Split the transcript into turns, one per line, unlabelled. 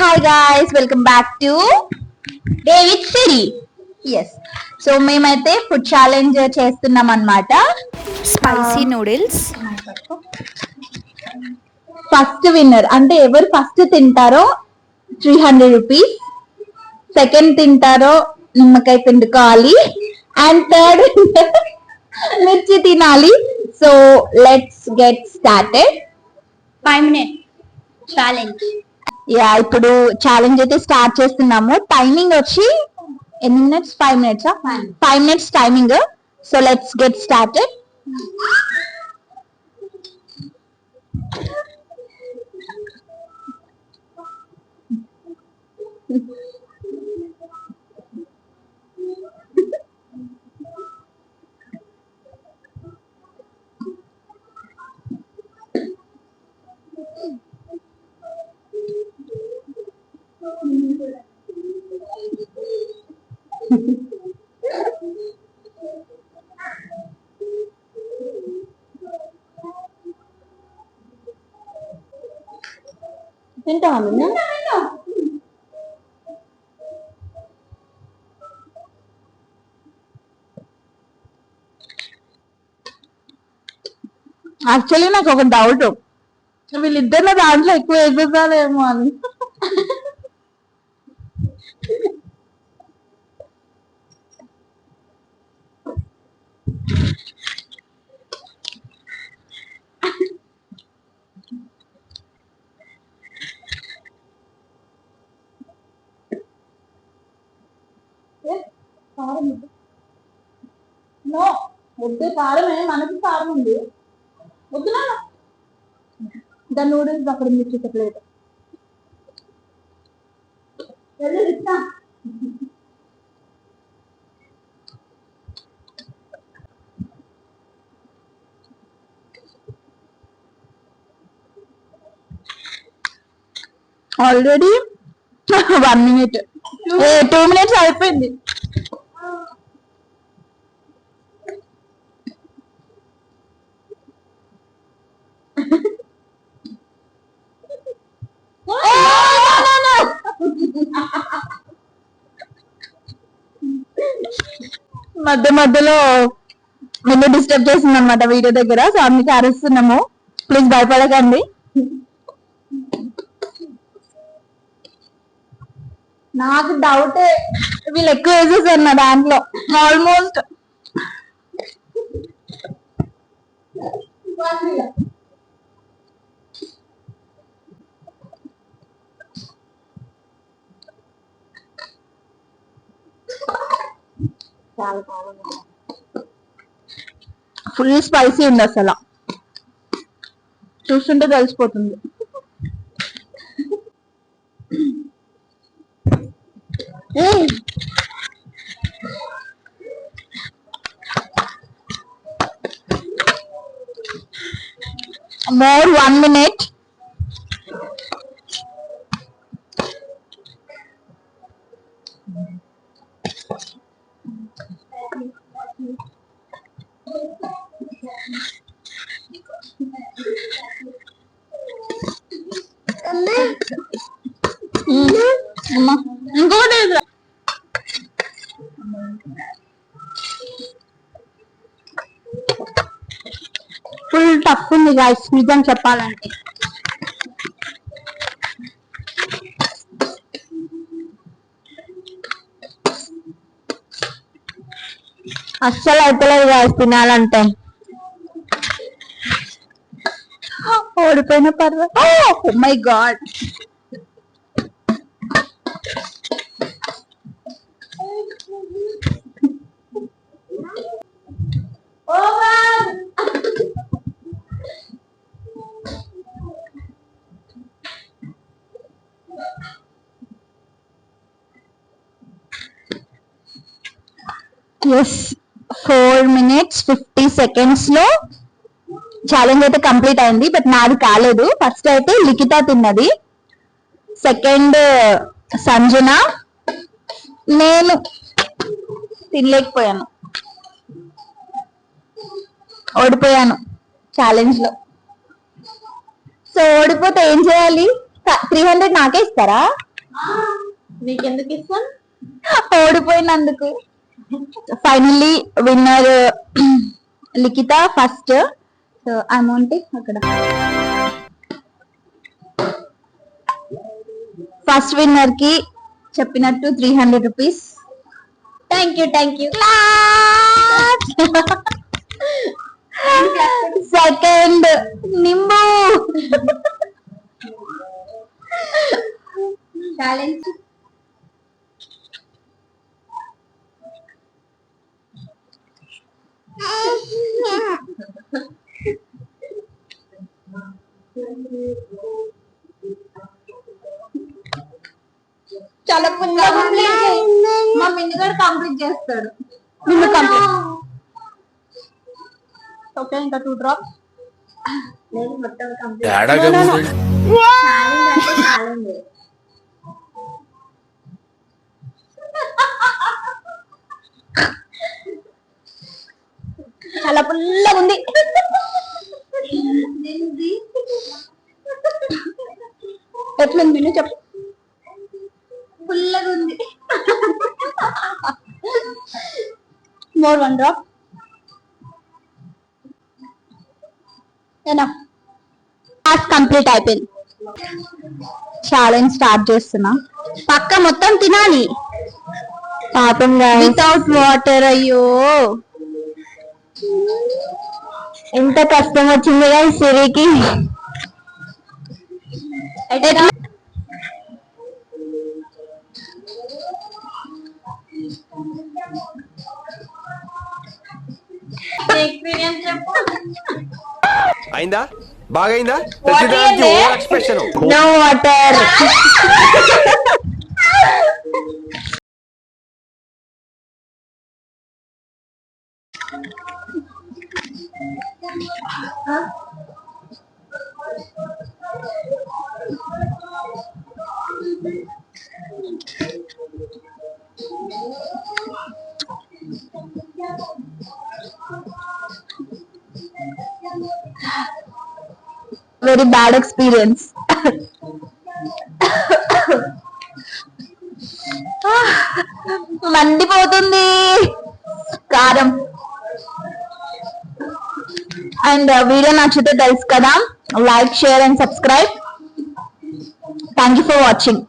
Hi guys, welcome back to David Siri. Yes, so మేమైతే food challenge చేస్తున్నాం అన్నమాట.
Spicy noodles.
First winner అంటే ఎవరు ఫస్ట్ తింటారో 300 రూపీస్, సెకండ్ తింటారో నిమ్మకాయ పిండుకోవాలి, అండ్ థర్డ్ మిర్చి తినాలి. So let's get started.
5 minutes challenge.
Yeah, ఇప్పుడు ఛాలెంజ్ అయితే స్టార్ట్ చేస్తున్నాము. టైమింగ్ వచ్చి ఎన్ని minutes? 5 minutes. 5 minutes timing. So let's get started. తింటావా? యాక్చువల్లీ నాకు ఒక డౌట్, వీళ్ళిద్దరిలో దాంట్లో ఎక్కువ వేసేసారేమో అని. నో, వద్దు. కారమే, మనకి కారం ఉంది. వద్దునా, దాని నూడిల్స్ అక్కడ మిర్చి ప్లేట్. ఆల్రెడీ 1 minute, 2 minutes అయిపోయింది. మధ్య మధ్యలో ముందు డిస్టర్బ్ చేస్తుంది అనమాట వీడియో దగ్గర. సో అందుకే అరుస్తున్నాము, ప్లీజ్ భయపడకండి. నాకు డౌట్, వీళ్ళు ఎక్కువ వేసేసారు నా దాంట్లో ఆల్మోస్ట్. ఫుల్ స్పైసీ ఉంది, అసలు చూస్తుంటే తెలిసిపోతుంది. More 1 minute. ఇంకోటి ఫుల్ టఫ్ ఉంది గాయ్స్, నిజం చెప్పాలంటే. అస్సలు అయిపోలేదు గాయ్స్ తినాలంటే. ఓడిపోయిన పర్వ. Oh my god, yes 4 minutes 50 seconds లో ఛాలెంజ్ అయితే కంప్లీట్ అయింది. బట్ నాది కాలేదు. ఫస్ట్ అయితే లిఖిత తిన్నది, సెకండ్ సంజన, నేను తినలేకపోయాను, ఓడిపోయాను ఛాలెంజ్ లో. సో ఓడిపోతే ఏం చేయాలి? 300 నాకే ఇస్తారా?
నీకెందుకు ఇస్తాం?
ఓడిపోయినందుకు. Finally winner Likhitha first. So amount అక్కడ ఫస్ట్ విన్నర్ కి చెప్పినట్టు 300 రూపీస్.
Thank you.
సెకండ్ నింబు.
ఛాలెంజ్
చాలా పుల్లగా మా మిన్నుగాడు కంప్లీట్ చేస్తాడు. నిన్ను కంప్లీట్. ఓకే, ఇంకా 2 డ్రాప్స్.
నేను మొత్తం కంప్లీట్.
తేడాగా ఉందండి.
ఛాలెంజ్
చాలా పుల్లగా ఉంది. ఎట్లుంది మిన్ను చెప్పు.
పుల్లగా ఉంది.
More 1 drop. టాస్క్ కంప్లీట్ అయిపోయింది. ఛాలెంజ్ స్టార్ట్ చేస్తున్నా. పక్క మొత్తం తినాలి పాపం వితౌట్ వాటర్. అయ్యో ఎంత కష్టం వచ్చింది కదా సిరికి.
ఎక్స్పీరియన్స్ చెప్పు.
అయిందా? బాగైందా? ప్రతిదానికి over expression.
No water. Very bad experience. మండిపోతుంది కారం. అండ్ వీడియో నచ్చితే తెలుసు కదా, like, share and subscribe. Thank you for watching.